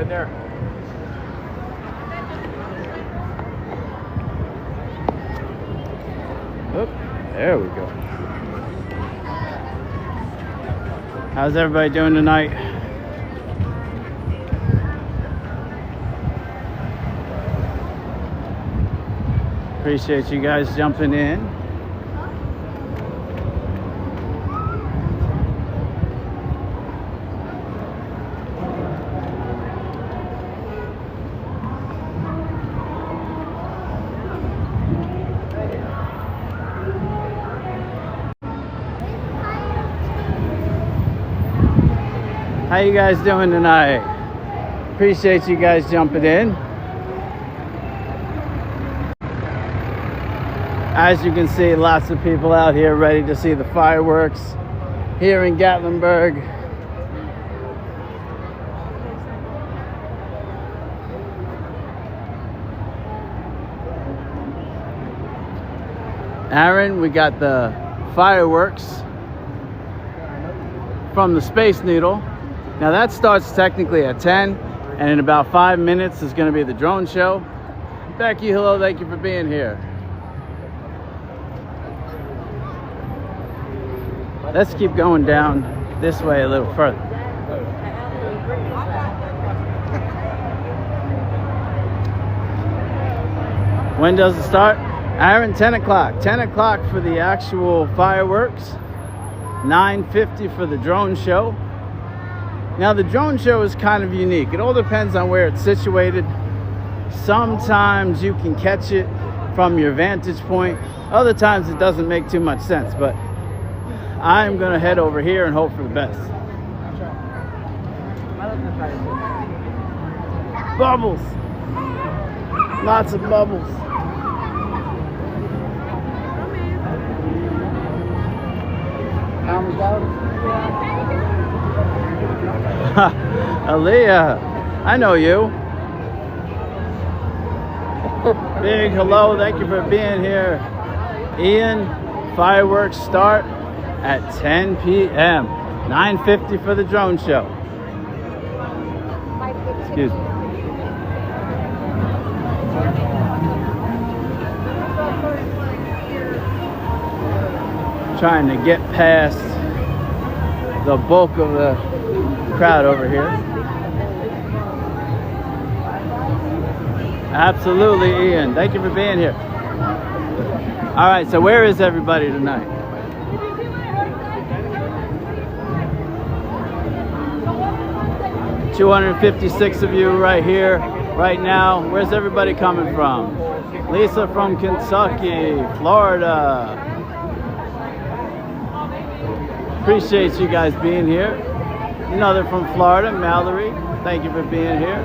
right there. Oop, there we go. How's everybody doing tonight? Appreciate you guys jumping in. How you guys doing tonight? Appreciate you guys jumping in. As you can see, lots of people out here ready to see the fireworks here in Gatlinburg. Aaron, we got the fireworks from the Space Needle. Now that starts technically at 10, and in about 5 minutes is going to be the drone show. Becky, hello, thank you for being here. Let's keep going down this way a little further. When does it start? Aaron, 10 o'clock. 10 o'clock for the actual fireworks. 9:50 for the drone show. Now the drone show is kind of unique. It all depends on where it's situated. Sometimes you can catch it from your vantage point. Other times it doesn't make too much sense, but I'm gonna head over here and hope for the best. Bubbles. Lots of bubbles. Aaliyah, I know you. Big hello, thank you for being here. Ian, fireworks start at 10 p.m. 9:50 for the drone show. Excuse me. Trying to get past the bulk of the crowd over here. Absolutely, Ian. Thank you for being here. All right, so where is everybody tonight? $256 of you right here, right now. Where's everybody coming from? Lisa from Kentucky, Florida. Appreciate you guys being here. Another from Florida, Mallory. Thank you for being here.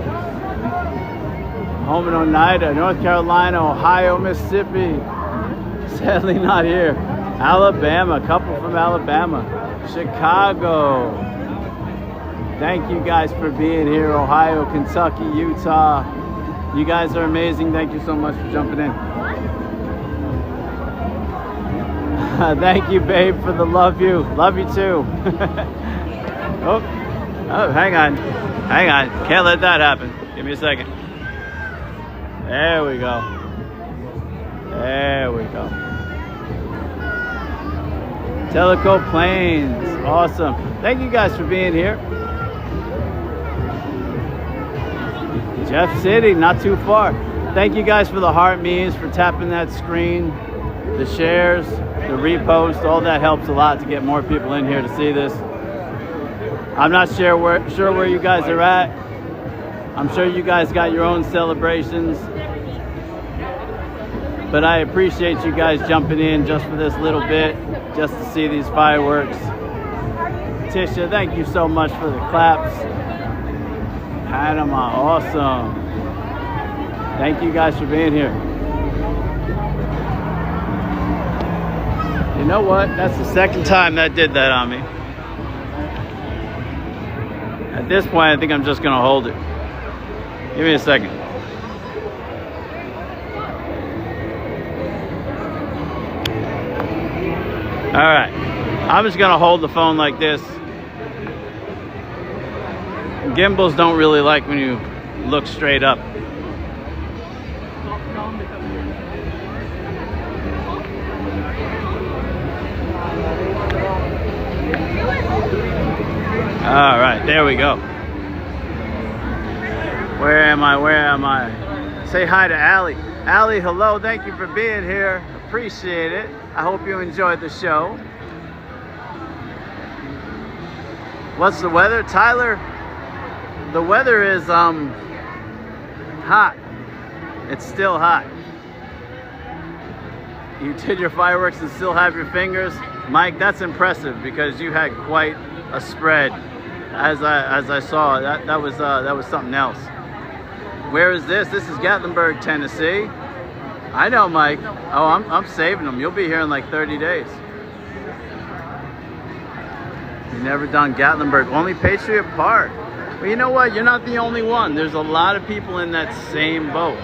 Home in Oneida, North Carolina, Ohio, Mississippi. Sadly not here. Alabama, a couple from Alabama. Chicago. Thank you guys for being here. Ohio, Kentucky, Utah. You guys are amazing. Thank you so much for jumping in. Thank you, babe, for the love you. Love you too. Oh, hang on. Hang on. Can't let that happen. Give me a second. There we go. There we go. Teleco Plains. Awesome. Thank you guys for being here. Jeff City, not too far. Thank you guys for the heart memes, for tapping that screen, the shares, the repost. All that helps a lot to get more people in here to see this. I'm not sure where you guys are at. I'm sure you guys got your own celebrations. But I appreciate you guys jumping in just for this little bit, just to see these fireworks. Tisha, thank you so much for the claps. Panama, awesome. Thank you guys for being here. You know what? That's the second time that did that on me. At this point, I think I'm just gonna hold it. Give me a second. All right, I'm just gonna hold the phone like this. Gimbals don't really like when you look straight up. All right, there we go. Where am I? Where am I? Say hi to Allie. Allie, hello. Thank you for being here. Appreciate it. I hope you enjoyed the show. What's the weather, Tyler? The weather is hot. It's still hot. You did your fireworks and still have your fingers, Mike. That's impressive because you had quite a spread. As I saw, that was something else. Where is this? This is Gatlinburg, Tennessee. I know, Mike. Oh, I'm saving them. You'll be here in like 30 days. You've never done Gatlinburg, only Patriot Park. Well, you know what? You're not the only one. There's a lot of people in that same boat.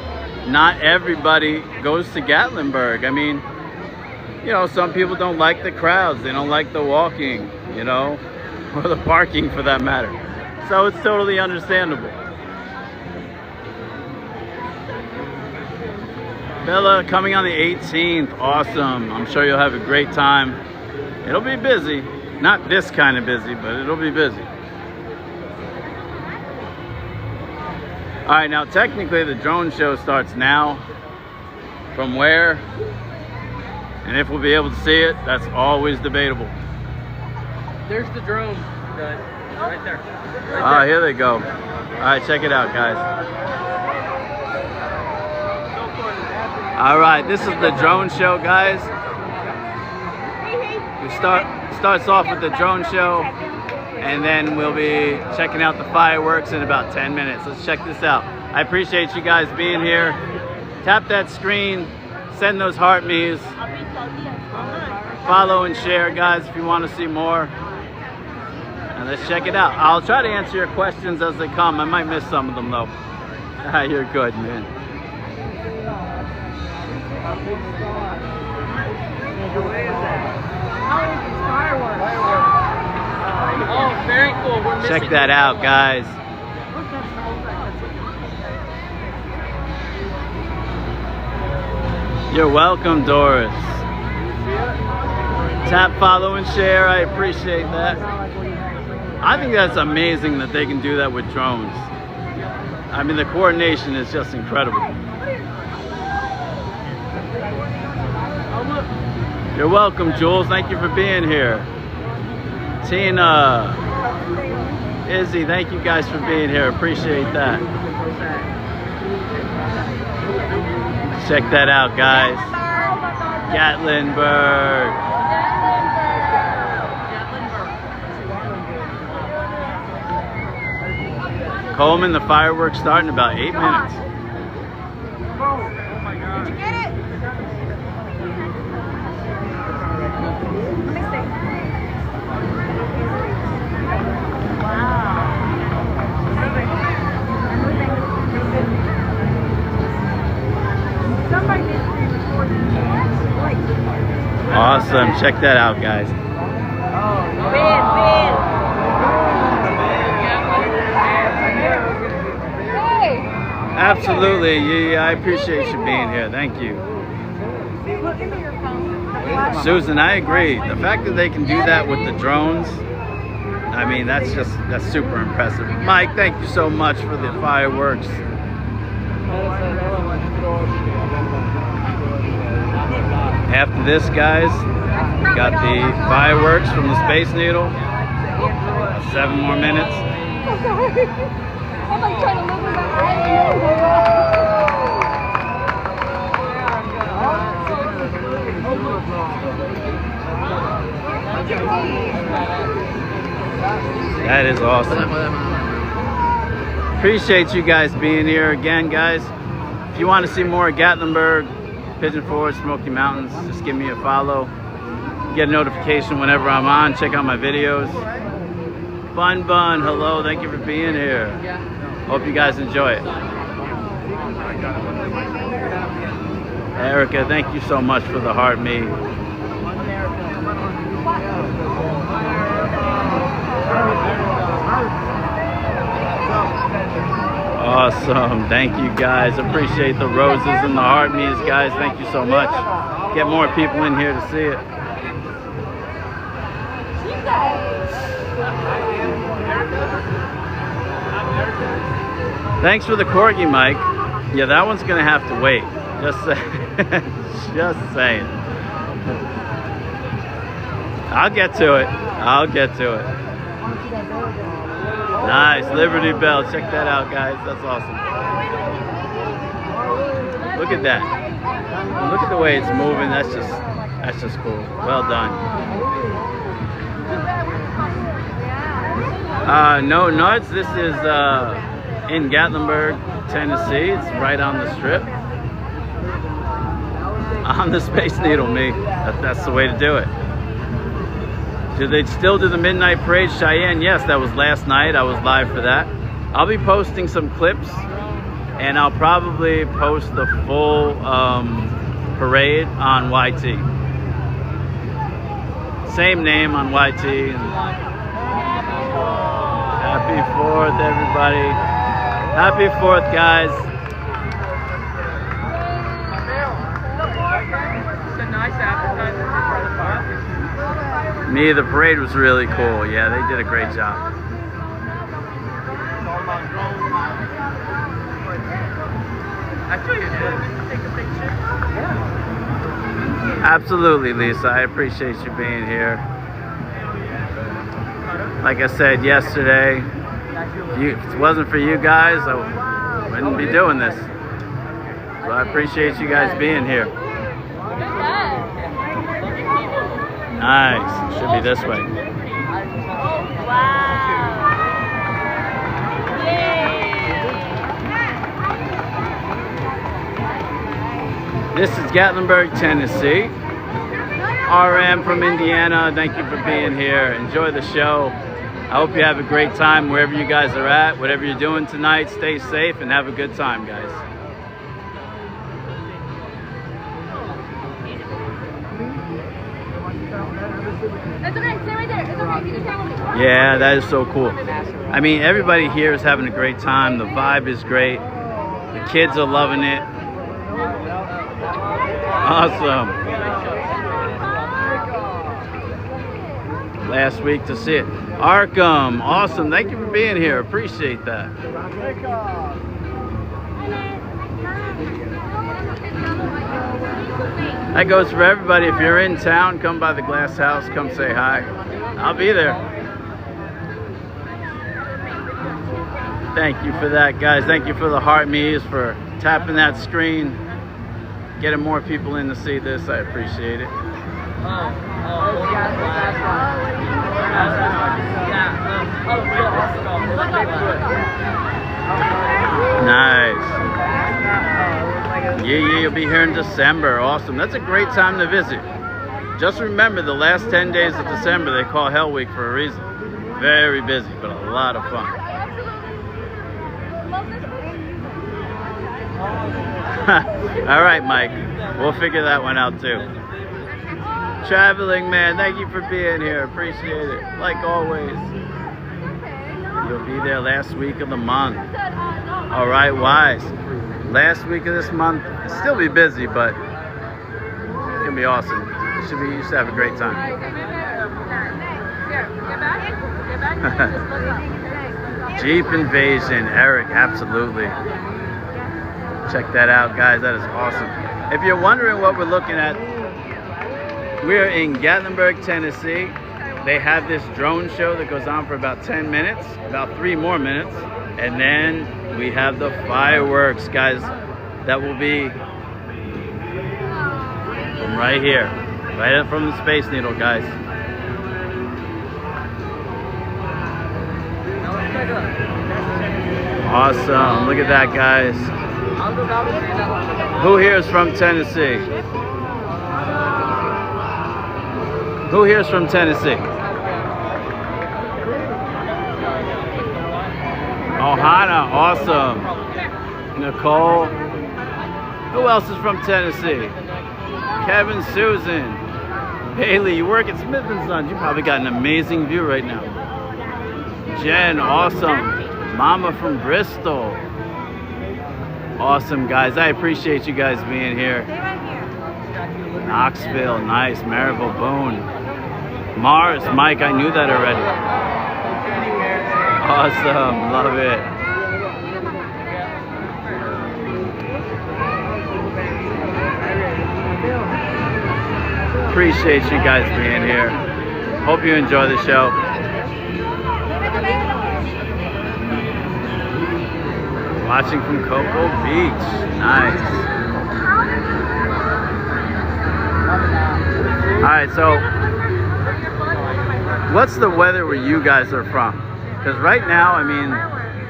Not everybody goes to Gatlinburg. I mean, you know, some people don't like the crowds. They don't like the walking, you know, or the parking for that matter. So it's totally understandable. Bella coming on the 18th. Awesome. I'm sure you'll have a great time. It'll be busy. Not this kind of busy, but it'll be busy. All right, now technically the drone show starts now. From where? And if we'll be able to see it, that's always debatable. There's the drone. Right there. Ah, here they go. All right, check it out, guys. All right, this is the drone show, guys. We starts off with the drone show, and then we'll be checking out the fireworks in about 10 minutes. Let's check this out. I appreciate you guys being here. Tap that screen, send those heart me's. Follow and share, guys, if you want to see more. And let's check it out. I'll try to answer your questions as they come. I might miss some of them, though. You're good, man. Oh, very cool. We're missing. Check that out, guys. You're welcome, Doris. Tap, follow, and share. I appreciate that. I think that's amazing that they can do that with drones. I mean, the coordination is just incredible. You're welcome, Jules. Thank you for being here. Tina, Izzy, thank you guys for being here. Appreciate that. Check that out, guys. Gatlinburg. Coleman, the fireworks start in about 8 minutes. Did you get it? Awesome. Check that out, guys. Absolutely. Yeah, I appreciate you being here. Thank you. Susan, I agree. The fact that they can do that with the drones, I mean, that's super impressive. Mike, thank you so much for the fireworks. After this, guys, we got the fireworks from the Space Needle. 7 more minutes. I'm sorry. I'm like trying to look That is awesome. Appreciate you guys being here again, guys. If you want to see more of Gatlinburg, Pigeon Forge, Smoky Mountains, just give me a follow. Get a notification whenever I'm on. Check out my videos. Bun Bun, hello. Thank you for being here. Hope you guys enjoy it. Erica, thank you so much for the heart me. Awesome. Thank you guys. Appreciate the roses and the heart me's, guys. Thank you so much. Get more people in here to see it. Thanks for the corgi, Mike. Yeah, that one's gonna have to wait. Just just saying. I'll get to it. I'll get to it. Nice, Liberty Bell. Check that out, guys. That's awesome. Look at that. Look at the way it's moving. That's just cool. Well done. No nuts. This is in Gatlinburg, Tennessee. It's right on the strip. On the Space Needle, me. That's the way to do it. Do they still do the Midnight Parade, Cheyenne? Yes, that was last night. I was live for that. I'll be posting some clips, and I'll probably post the full parade on YT. Same name on YT. Happy 4th, everybody. Happy 4th, guys. It's a nice appetizer for the fire. Me, the parade was really cool. Yeah, they did a great job. I feel you did. Take a picture. Yeah. Absolutely, Lisa. I appreciate you being here. Like I said yesterday, if it wasn't for you guys, I wouldn't be doing this. So I appreciate you guys being here. Nice. Should be this way. This is Gatlinburg, Tennessee. RM from Indiana. Thank you for being here. Enjoy the show. I hope you have a great time wherever you guys are at. Whatever you're doing tonight, stay safe and have a good time, guys. It's okay, stay right there. It's okay, keep your camera. Yeah, that is so cool. I mean, everybody here is having a great time. The vibe is great. The kids are loving it. Awesome. Last week to see it. Arkham, awesome. Thank you for being here. Appreciate that. That goes for everybody. If you're in town, come by the Glass House. Come say hi. I'll be there. Thank you for that, guys. Thank you for the heart me's, for tapping that screen, getting more people in to see this. I appreciate it. Nice. Yeah, you'll be here in December. Awesome. That's a great time to visit. Just remember, the last 10 days of December, they call Hell Week for a reason. Very busy, but a lot of fun. All right, Mike. We'll figure that one out too. Traveling man, thank you for being here. Appreciate it. Like always. You'll be there last week of the month. All right, Wise. Last week of this month, it'll still be busy, but it's gonna be awesome. You should have a great time. Jeep Invasion, Eric, absolutely. Check that out, guys. That is awesome. If you're wondering what we're looking at, we're in Gatlinburg, Tennessee. They have this drone show that goes on for about 10 minutes, about 3 more minutes. And then we have the fireworks, guys. That will be from right here, right up from the Space Needle, guys. Awesome. Look at that, guys. Who here is from Tennessee? Who here is from Tennessee? Ohana, awesome. Nicole. Who else is from Tennessee? Kevin, Susan. Bailey, you work at Smith & Sons. You probably got an amazing view right now. Jen, awesome. Mama from Bristol. Awesome, guys. I appreciate you guys being here. Knoxville, nice. Maryville, Boone. Mars, Mike, I knew that already. Awesome, love it. Appreciate you guys being here. Hope you enjoy the show. Watching from Cocoa Beach. Nice. Alright, so what's the weather where you guys are from? Because right now, I mean,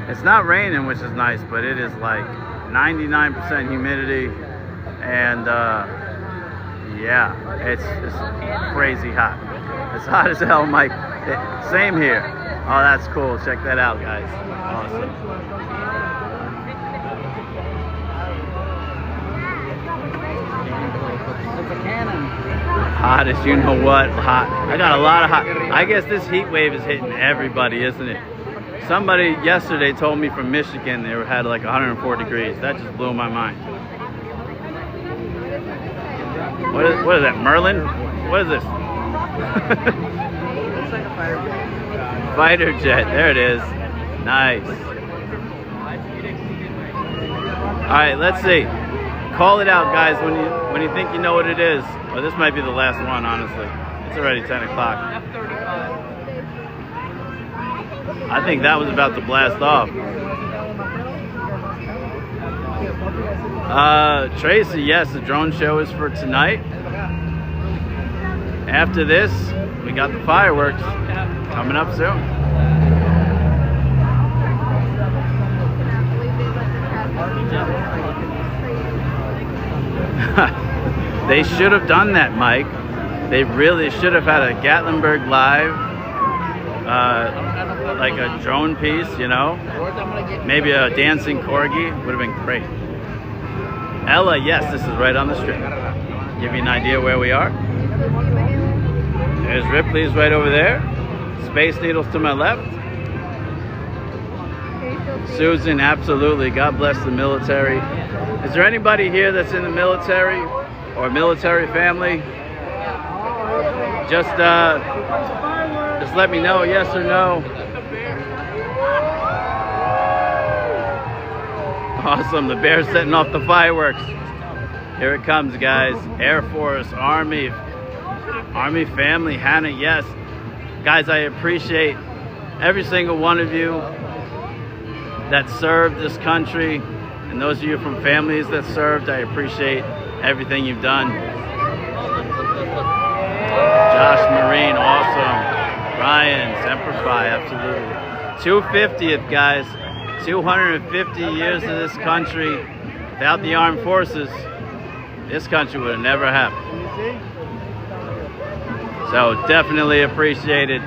it's not raining, which is nice, but it is like 99% humidity. And yeah, it's crazy hot. It's hot as hell, Mike. Same here. Oh, that's cool. Check that out, guys. Awesome. Hot as you know what. Hot. I got a lot of hot. I guess this heat wave is hitting everybody, isn't it? Somebody yesterday told me from Michigan they had like 104 degrees. That just blew my mind. What is that, Merlin? What is this? Looks like a fighter jet. Fighter jet, there it is. Nice. Alright, let's see. Call it out, guys, when you think you know what it is. Well, this might be the last one, honestly. It's already 10 o'clock. I think that was about to blast off. Tracy, yes, the drone show is for tonight. After this, we got the fireworks coming up soon. They should have done that, Mike. They really should have had a Gatlinburg live, like a drone piece, you know? Maybe a dancing corgi would have been great. Ella, yes, this is right on the strip. Give you an idea where we are. There's Ripley's right over there. Space Needles to my left. Susan, absolutely. God bless the military. Is there anybody here that's in the military or military family? Just let me know, yes or no. Awesome, the bear's setting off the fireworks. Here it comes, guys. Air Force, Army family, Hannah, yes. Guys, I appreciate every single one of you that served this country, and those of you from families that served, I appreciate everything you've done. Josh Marine, awesome. Ryan, Semper Fi, absolutely. 250th, guys. 250 years of this country. Without the armed forces, this country would have never happened. So definitely appreciate it.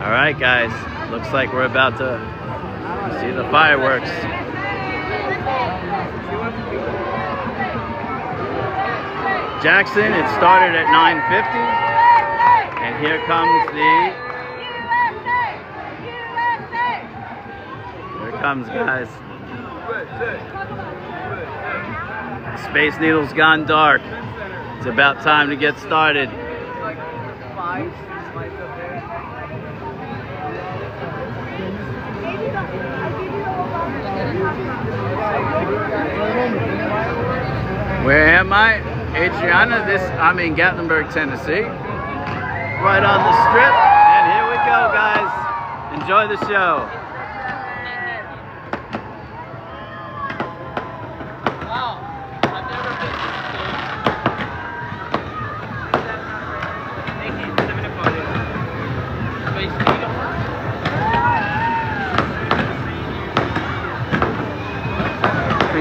All right, guys. Looks like we're about to see the fireworks. Jackson, it started at 9:50, and here comes here it comes, guys. Space Needle's gone dark. It's about time to get started. Where am I? Adriana, I'm in Gatlinburg, Tennessee. Right on the strip. And here we go, guys. Enjoy the show. Wow. I've never been to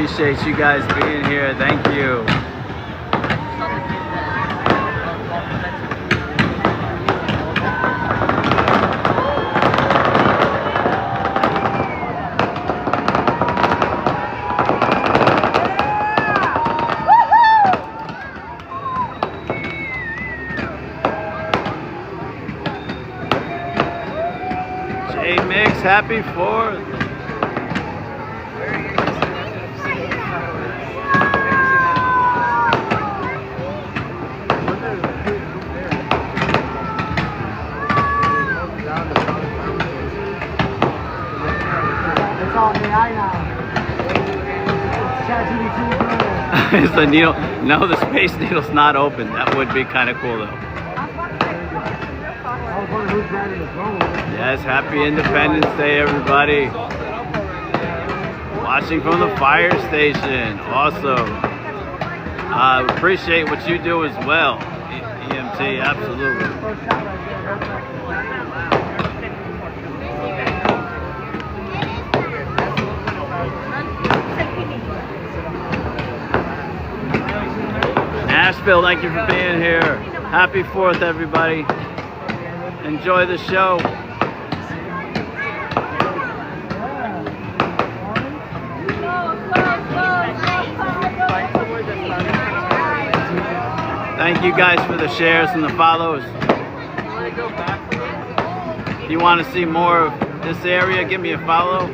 Appreciate you guys being here. Thank you. J Mix, happy 4th. Is the needle? No, the Space Needle's not open. That would be kind of cool though. Yes, happy Independence Day, everybody. Watching from the fire station. Awesome. Appreciate what you do as well. EMT, absolutely. Nashville, thank you for being here. Happy 4th, everybody. Enjoy the show. Thank you guys for the shares and the follows. If you want to see more of this area, give me a follow.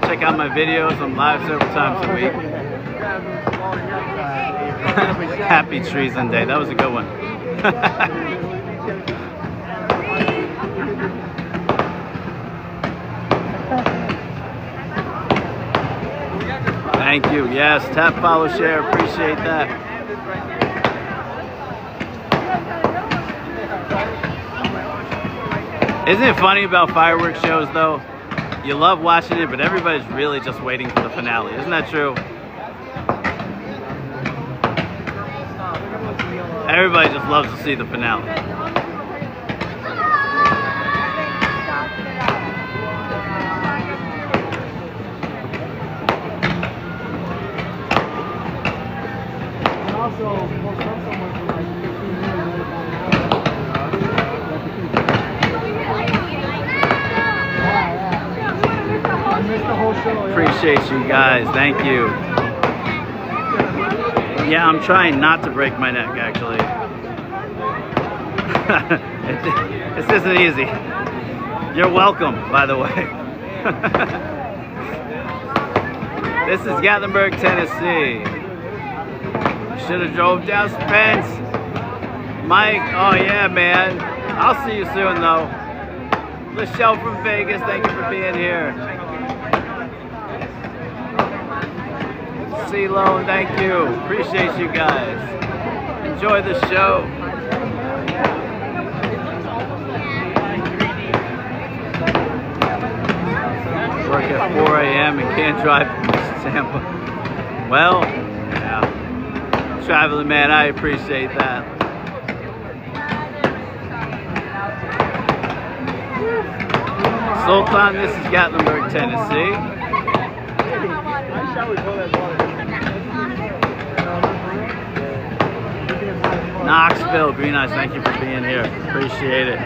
Check out my videos. I'm live several times a week. Happy Treason Day. That was a good one. Thank you. Yes, tap, follow, share. Appreciate that. Isn't it funny about fireworks shows though? You love watching it, but everybody's really just waiting for the finale. Isn't that true? Everybody just loves to see the finale. Appreciate you guys. Thank you. Yeah, I'm trying not to break my neck, actually. This isn't easy. You're welcome, by the way. This is Gatlinburg, Tennessee. Should have drove down Spence. Mike, oh yeah, man. I'll see you soon, though. Michelle from Vegas, thank you for being here. CeeLo, thank you. Appreciate you guys. Enjoy the show. Work at 4 a.m. and can't drive to Tampa. Well, yeah. Traveling man, I appreciate that. Sultan, this is Gatlinburg, Tennessee. Knoxville, Green Eyes, thank you for being here. Appreciate it.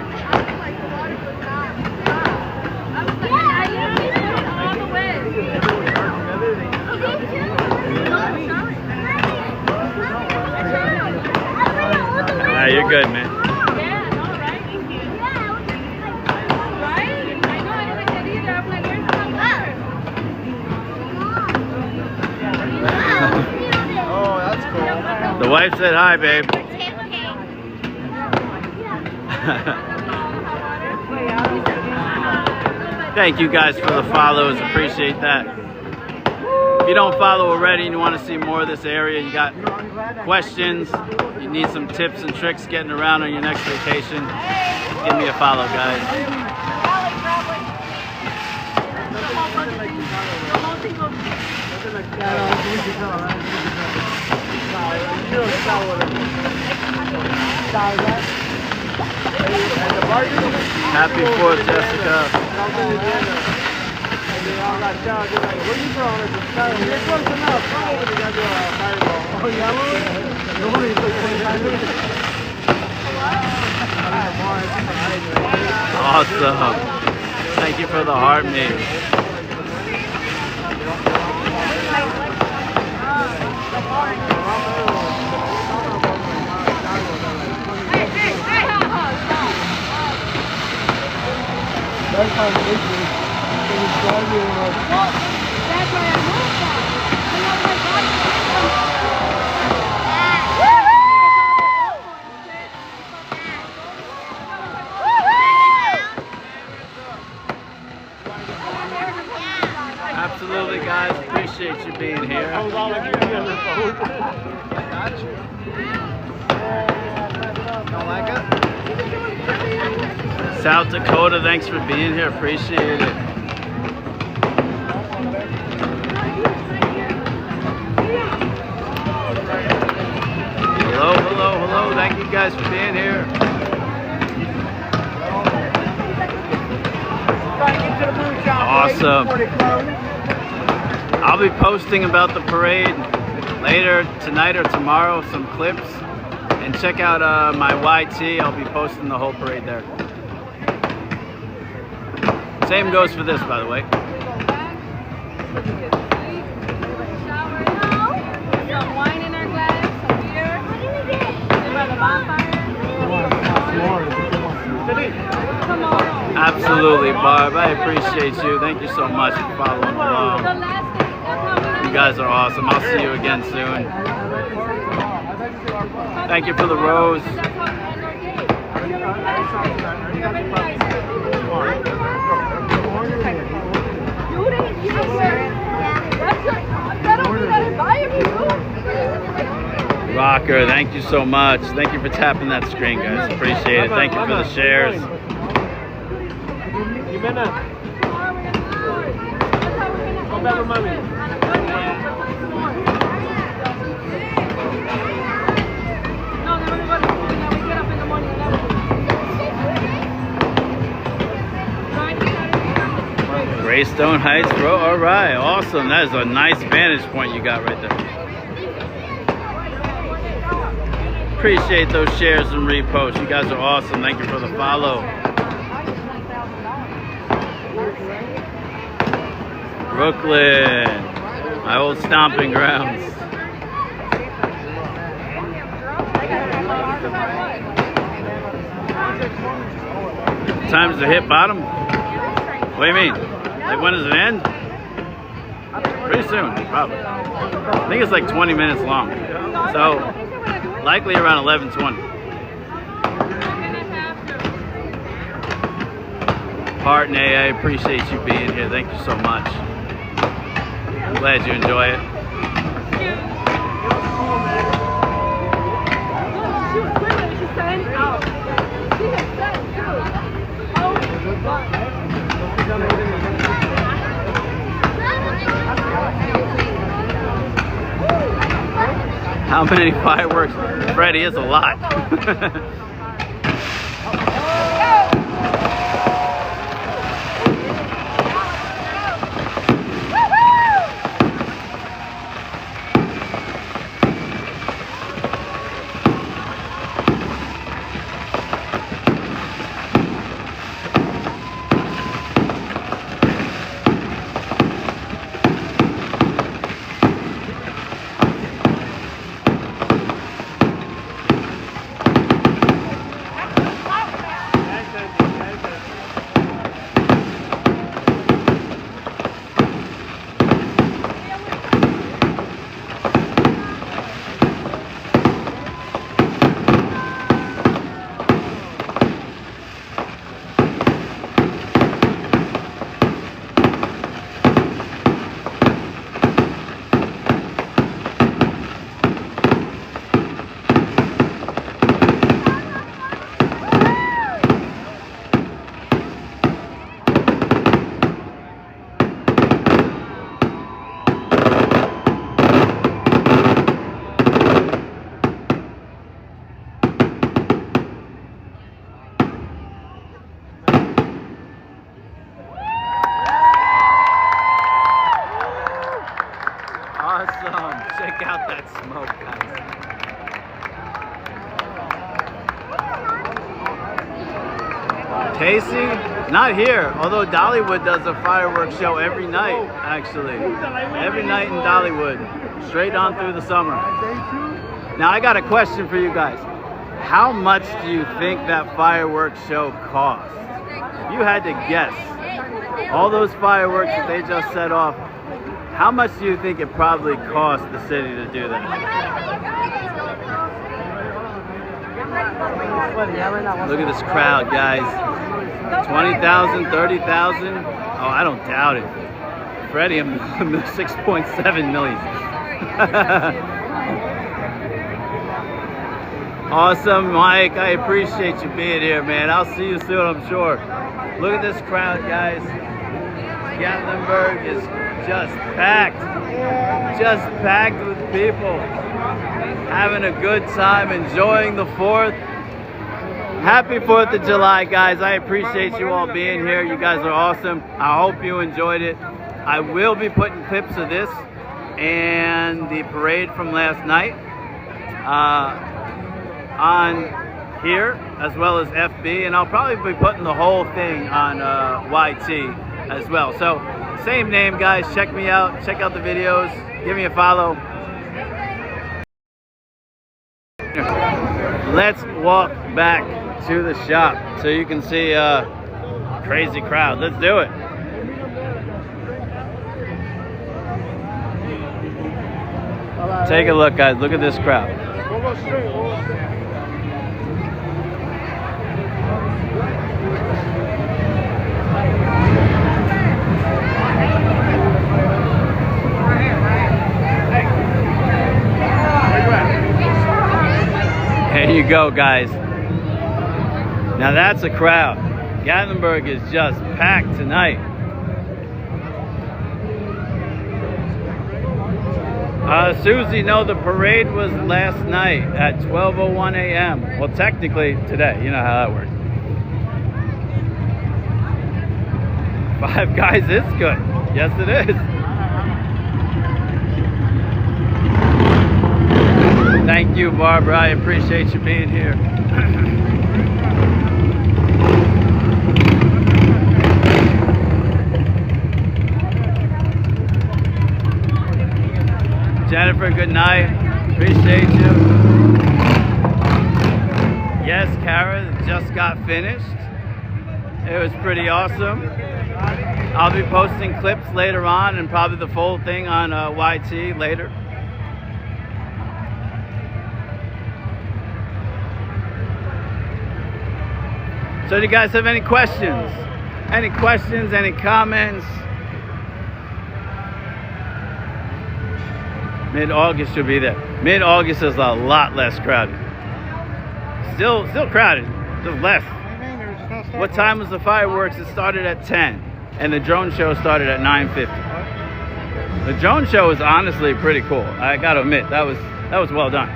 Yeah, you're good, man. The wife said hi, babe. Thank you guys for the follows. Appreciate that. If you don't follow already and you want to see more of this area, you got questions, you need some tips and tricks getting around on your next vacation, give me a follow, guys. Happy 4th, Jessica. Awesome. Thank you for the heart, mate. That's how it is. That's why I moved that. Absolutely, guys. Appreciate you being here. South Dakota, thanks for being here. Appreciate it. Hello, hello, hello. Thank you guys for being here. Awesome. I'll be posting about the parade later tonight or tomorrow, some clips. And check out my YT. I'll be posting the whole parade there. Same goes for this, by the way. Some wine in our glass, some beer. Sit by the bonfire. Come on. Absolutely, Barb. I appreciate you. Thank you so much for following along. You guys are awesome. I'll see you again soon. Thank you for the rose. Rocker, thank you so much. Thank you for tapping that screen, guys. Appreciate it. Thank you for the shares. Greystone Heights, bro. All right, awesome. That is a nice vantage point you got right there. Appreciate those shares and reposts. You guys are awesome. Thank you for the follow. Brooklyn, my old stomping grounds. Time's to hit bottom? What do you mean? Like when does it end? Pretty soon, probably. I think it's like 20 minutes long. So, likely around 11:20. Heart and AA, appreciate you being here. Thank you so much. I'm glad you enjoy it. How many fireworks? Freddie, it's a lot. Awesome. Check out that smoke, guys. Casey, not here. Although Dollywood does a fireworks show every night, actually. Every night in Dollywood. Straight on through the summer. Now, I got a question for you guys. How much do you think that fireworks show cost? If you had to guess, all those fireworks that they just set off, how much do you think it probably cost the city to do that? Look at this crowd, guys. 20,000, 30,000? Oh, I don't doubt it. Freddie, 6.7 million. Awesome, Mike. I appreciate you being here, man. I'll see you soon, I'm sure. Look at this crowd, guys. Gatlinburg is just packed. Just packed with people. Having a good time, enjoying the 4th. Happy 4th of July, guys. I appreciate you all being here. You guys are awesome. I hope you enjoyed it. I will be putting clips of this and the parade from last night on here, as well as FB, and I'll probably be putting the whole thing on YT as well. So same name, guys. Check me out. Check out the videos. Give me a follow. Let's walk back to the shop so you can see crazy crowd. Let's do it. Take a look, guys. Look at this crowd. There you go, guys. Now that's a crowd. Gatlinburg is just packed tonight. Susie, no, the parade was last night at 12:01 a.m. Well, technically today. You know how that works. Five Guys is good. Yes, it is. Thank you, Barbara. I appreciate you being here. Jennifer, good night. Appreciate you. Yes, Kara just got finished. It was pretty awesome. I'll be posting clips later on and probably the full thing on YT later. So do you guys have any questions? Any questions, any comments? Mid-August should be there. Mid-August is a lot less crowded. Still crowded, just less. What time was the fireworks? It started at 10, and the drone show started at 9:50. The drone show is honestly pretty cool. I gotta admit, that was well done.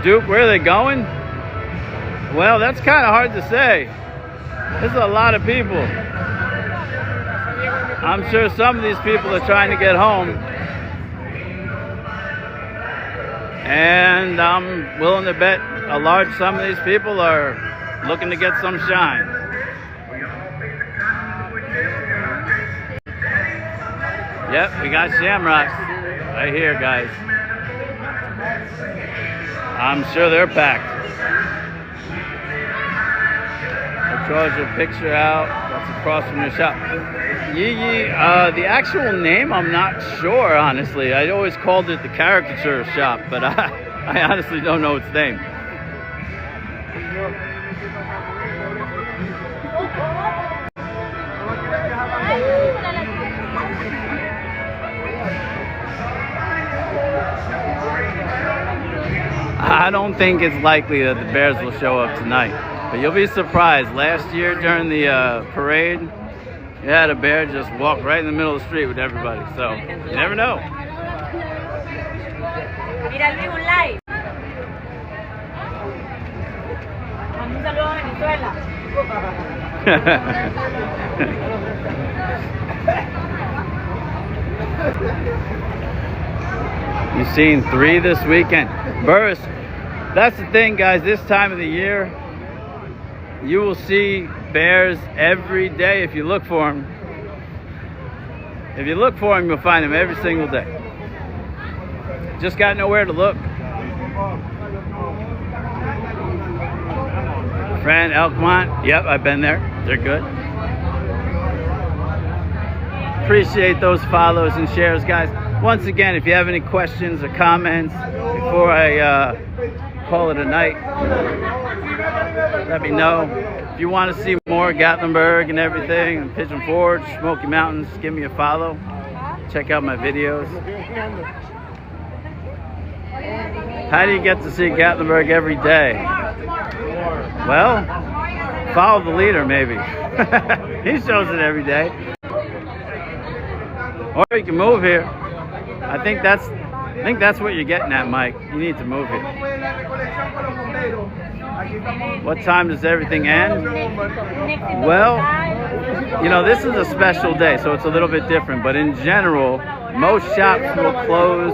Duke, where are they going? Well, that's kind of hard to say. There's a lot of people. I'm sure some of these people are trying to get home. And I'm willing to bet a large sum of these people are looking to get some shine. Yep, we got shamrocks right here, guys. I'm sure they're packed. Draws your picture out. That's across from your shop. Yee, the actual name, I'm not sure, honestly. I always called it the caricature shop, but I honestly don't know its name. I don't think it's likely that the Bears will show up tonight. But you'll be surprised. Last year during the parade, you had a bear just walk right in the middle of the street with everybody. So you never know. You've seen 3 this weekend. Burris, that's the thing, guys. This time of the year, you will see bears every day if you look for them. If you look for them, you'll find them every single day. Just got nowhere to look. Fran Elkmont, yep, I've been there. They're good. Appreciate those follows and shares, guys. Once again, if you have any questions or comments before I call it a night, let me know. If you want to see more Gatlinburg and everything, and Pigeon Forge, Smoky Mountains, give me a follow. Check out my videos. How do you get to see Gatlinburg every day? Well, follow the leader, maybe. He shows it every day. Or you can move here. I think that's what you're getting at, Mike. You need to move here. What time does everything end? Well, you know, this is a special day, so it's a little bit different. But in general, most shops will close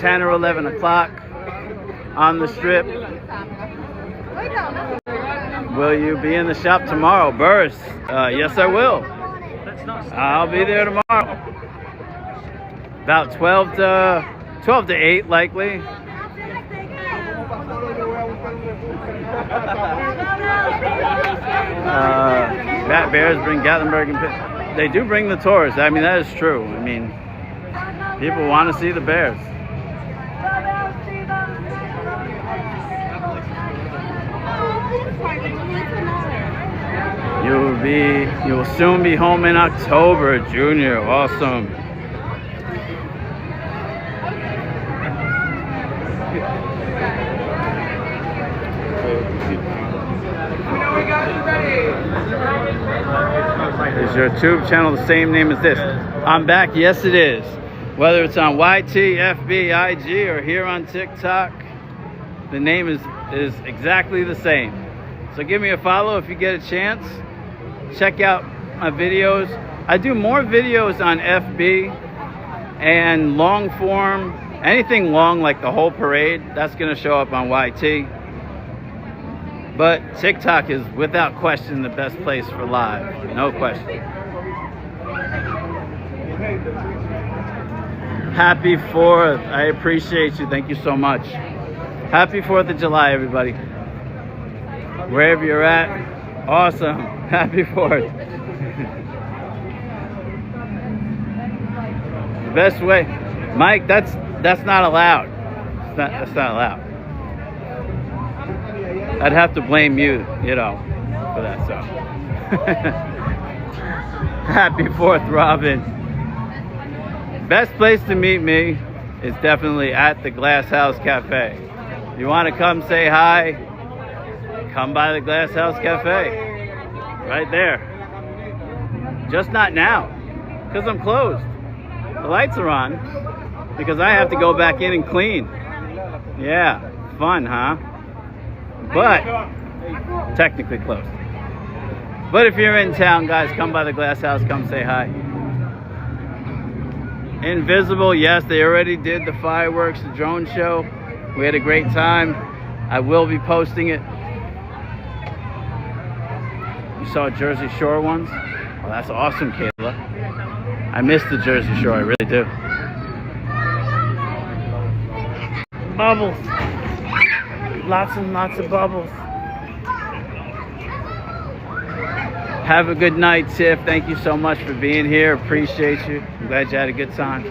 10 or 11 o'clock on the strip. Will you be in the shop tomorrow, Burris? Yes, I will. I'll be there tomorrow. About 12 to 8, likely. Bat Bears bring Gatlinburg and they do bring the tours. I mean, that is true. I mean, people want to see the Bears. You will soon be home in October, Junior. Awesome. Is your YouTube channel the same name as this? I'm back. Yes, it is. Whether it's on YT, FB, IG, or here on TikTok, the name is exactly the same. So give me a follow if you get a chance. Check out my videos. I do more videos on FB and long form. Anything long like the whole parade, that's going to show up on YT. But TikTok is without question the best place for live. No question. Happy 4th. I appreciate you. Thank you so much. Happy 4th of July, everybody. Wherever you're at, awesome. Happy 4th. The best way. Mike, that's not allowed. That's not allowed. I'd have to blame you, you know, for that, so. Happy 4th, Robin. Best place to meet me is definitely at the Glass House Cafe. If you want to come say hi, come by the Glass House Cafe. Right there. Just not now, because I'm closed. The lights are on, because I have to go back in and clean. Yeah, fun, huh? But technically closed. But if you're in town, guys, come by the Glass House, come say hi. Invisible, yes, they already did the fireworks, the drone show. We had a great time. I will be posting it. You saw Jersey Shore ones? Well, that's awesome, Kayla. I miss the Jersey Shore, I really do. Bubbles. Lots and lots of bubbles. Have a good night, Tiff. Thank you so much for being here. Appreciate you. I'm glad you had a good time.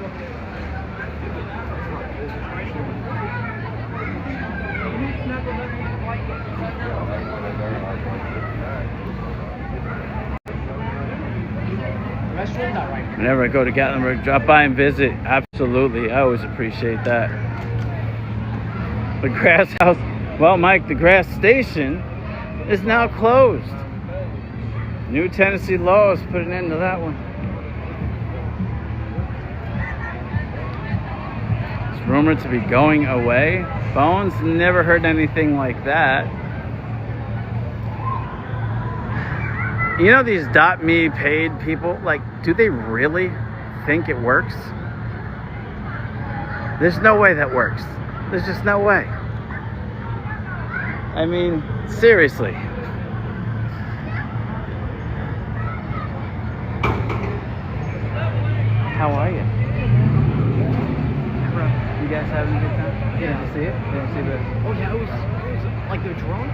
Whenever I go to Gatlinburg, drop by and visit. Absolutely. I always appreciate that. The Grass House. Well, Mike, the Grass Station is now closed. New Tennessee laws put an end to that one. It's rumored to be going away. Bones, never heard anything like that. You know these .me paid people, like, do they really think it works? There's no way that works. There's just no way. I mean, seriously. How are you? You guys having a good time? Yeah. Did you see it? Did you see the... Oh yeah, it was like the drone.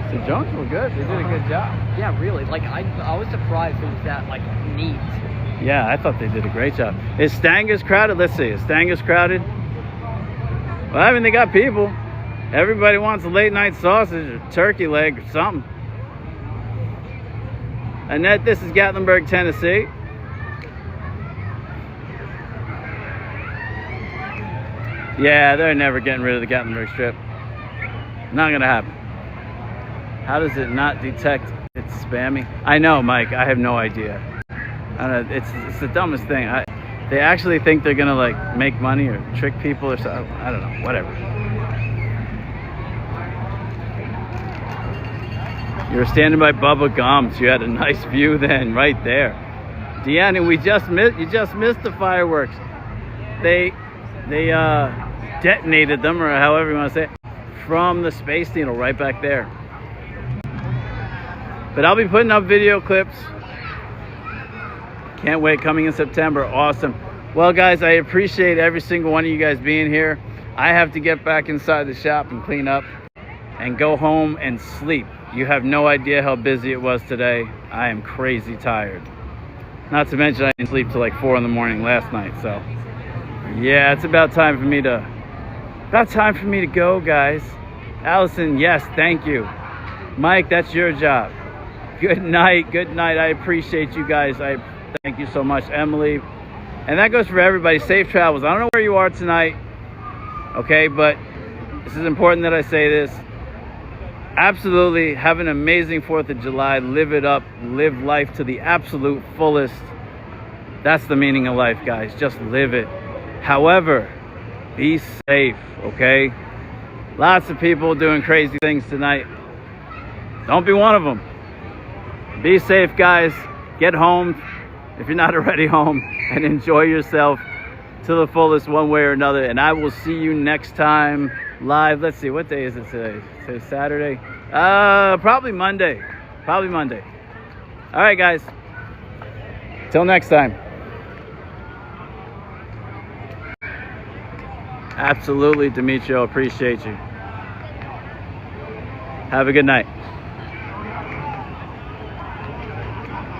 The drones were good. They did a good job. Yeah, really. Like I was surprised it was that like neat. Yeah, I thought they did a great job. Is Stanger's crowded? Let's see. Is Stanger's crowded? Well, I mean, they got people. Everybody wants a late night sausage or turkey leg or something. Annette, this is Gatlinburg, Tennessee. Yeah, they're never getting rid of the Gatlinburg strip. Not gonna happen. How does it not detect it's spammy? I know, Mike. I have no idea. I don't know. It's the dumbest thing. They actually think they're gonna like make money or trick people or something. I don't know. Whatever. You were standing by Bubba Gumps. You had a nice view then, right there. Deanna, you just missed the fireworks. They detonated them, or however you want to say it, from the Space Needle right back there. But I'll be putting up video clips. Can't wait, coming in September. Awesome. Well, guys, I appreciate every single one of you guys being here. I have to get back inside the shop and clean up and go home and sleep. You have no idea how busy it was today. I am crazy tired. Not to mention I didn't sleep till like 4 in the morning last night. So yeah, it's about time for me to go, guys. Allison, yes, thank you. Mike, that's your job. Good night. Good night. I appreciate you guys. I thank you so much, Emily. And that goes for everybody. Safe travels. I don't know where you are tonight, okay, but this is important that I say this. Absolutely have an amazing 4th of July. Live it up. Live life to the absolute fullest. That's the meaning of life, guys. Just live it. However, be safe, okay? Lots of people doing crazy things tonight. Don't be one of them. Be safe, guys. Get home if you're not already home and enjoy yourself to the fullest one way or another. And I will see you next time live. Let's see, what day is it today? Today's Saturday? Probably Monday. Probably Monday. All right, guys. Till next time. Absolutely, Demetrio. Appreciate you. Have a good night.